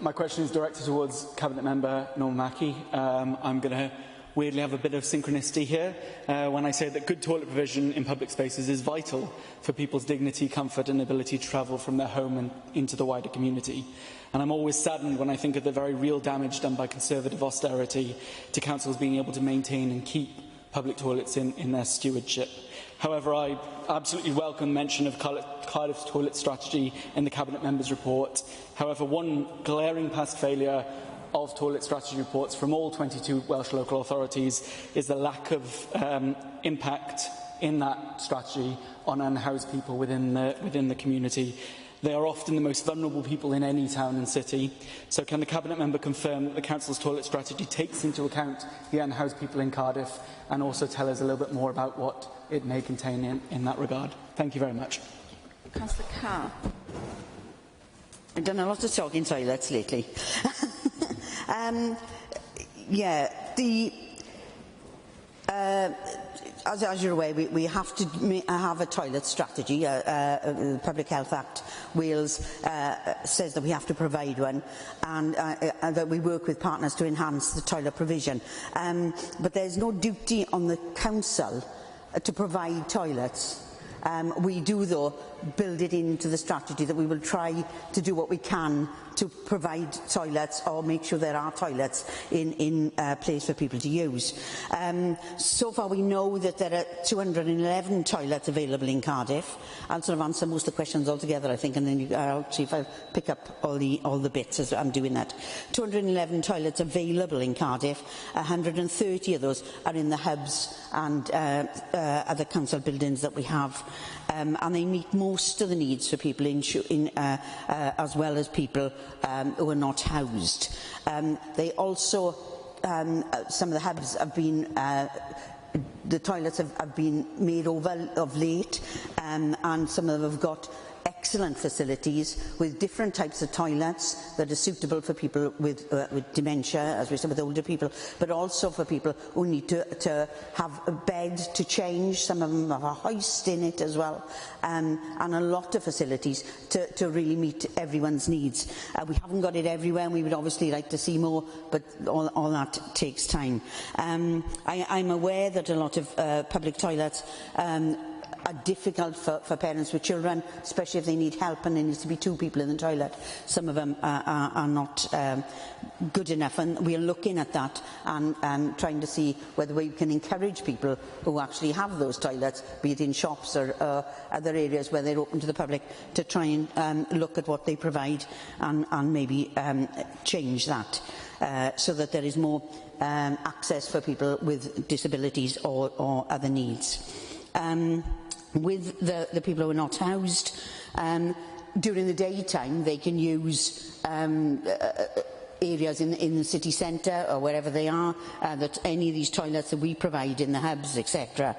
My question is directed towards Cabinet Member Norman Mackey. I'm going to weirdly have a bit of synchronicity here when I say that good toilet provision in public spaces is vital for people's dignity, comfort and ability to travel from their home and into the wider community. And I'm always saddened when I think of the very real damage done by Conservative austerity to councils being able to maintain and keep public toilets in their stewardship. However, I absolutely welcome mention of Cardiff's toilet strategy in the Cabinet Member's report. However, one glaring past failure of toilet strategy reports from all 22 Welsh local authorities is the lack of impact in that strategy on unhoused people within the community. They are often the most vulnerable people in any town and city. So can the Cabinet Member confirm that the Council's toilet strategy takes into account the unhoused people in Cardiff, and also tell us a little bit more about what it may contain in that regard? Thank you very much. Councillor Carr. I've done a lot of talking toilets lately. As you're aware, we have to have a toilet strategy. The Public Health Act Wales says that we have to provide one, and that we work with partners to enhance the toilet provision. But there's no duty on the council to provide toilets. We do, though, build it into the strategy that we will try to do what we can to provide toilets, or make sure there are toilets in place for people to use. So far we know that there are 211 toilets available in Cardiff. I'll sort of answer most of the questions altogether, I think, and then I'll see if I pick up all the bits as I'm doing that. 211 toilets available in Cardiff. 130 of those are in the hubs and other council buildings that we have. And they meet most of the needs for people as well as people who are not housed. They also, some of the hubs have been, the toilets have been made over of late, and some of them have got excellent facilities with different types of toilets that are suitable for people with dementia, as we said, with older people, but also for people who need to have a bed to change. Some of them have a hoist in it as well, and a lot of facilities to really meet everyone's needs. We haven't got it everywhere, and we would obviously like to see more, but all that takes time. I'm aware that a lot of public toilets are difficult for parents with children, especially if they need help and there needs to be two people in the toilet. Some of them are not good enough, and we are looking at that and trying to see whether we can encourage people who actually have those toilets, be it in shops or other areas where they're open to the public, to try and look at what they provide and maybe change that so that there is more access for people with disabilities or other needs. With the people who are not housed, during the daytime they can use areas in the city centre or wherever they are, that any of these toilets that we provide in the hubs, etc.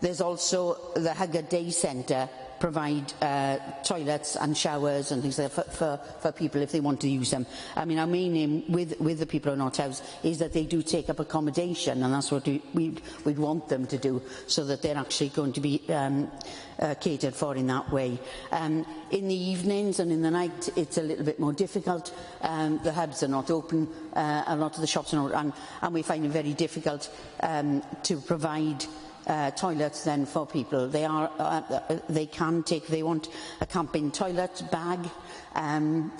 There's also the Hugger Day Centre provide toilets and showers and things like that for people if they want to use them. I mean, our main aim with the people who are not housed is that they do take up accommodation, and that's what we'd want them to do, so that they're actually going to be catered for in that way. In the evenings and in the night it's a little bit more difficult. The hubs are not open, a lot of the shops are not, and we find it very difficult to provide toilets then for people. They can take, if they want a camping toilet bag,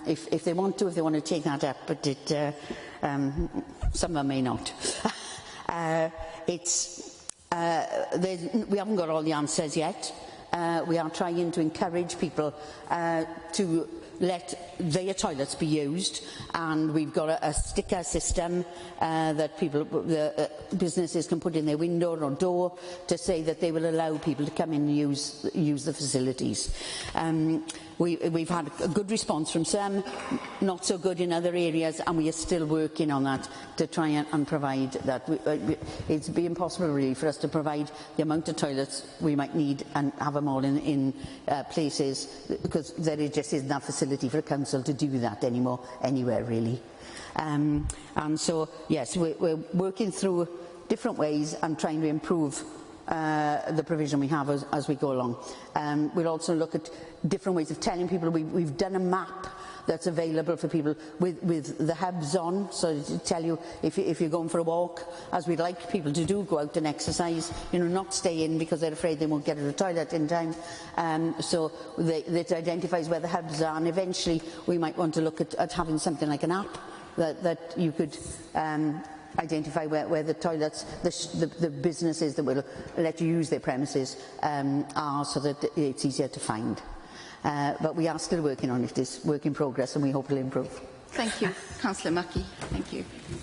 if they want to take that up, but some of them may not. We haven't got all the answers yet. We are trying to encourage people to let their toilets be used, and we've got a sticker system that businesses can put in their window or door to say that they will allow people to come in and use the facilities. We've had a good response from some, not so good in other areas, and we are still working on that to try and provide that. It's be impossible really for us to provide the amount of toilets we might need and have them all in places, because there just isn't that facility for a council to do that anywhere really. And so yes, we're working through different ways and trying to improve the provision we have as we go along. We'll also look at different ways of telling people. We've done a map that's available for people with the hubs on, so to tell you if you're going for a walk, as we'd like people to do, go out and exercise, you know, not stay in because they're afraid they won't get to the toilet in time. So it identifies where the hubs are, and eventually we might want to look at having something like an app that you could identify where the toilets, the businesses that will let you use their premises are, so that it's easier to find. But we are still working on it. It's work in progress, and we hope it'll improve. Thank you. Councillor Mackie. Thank you.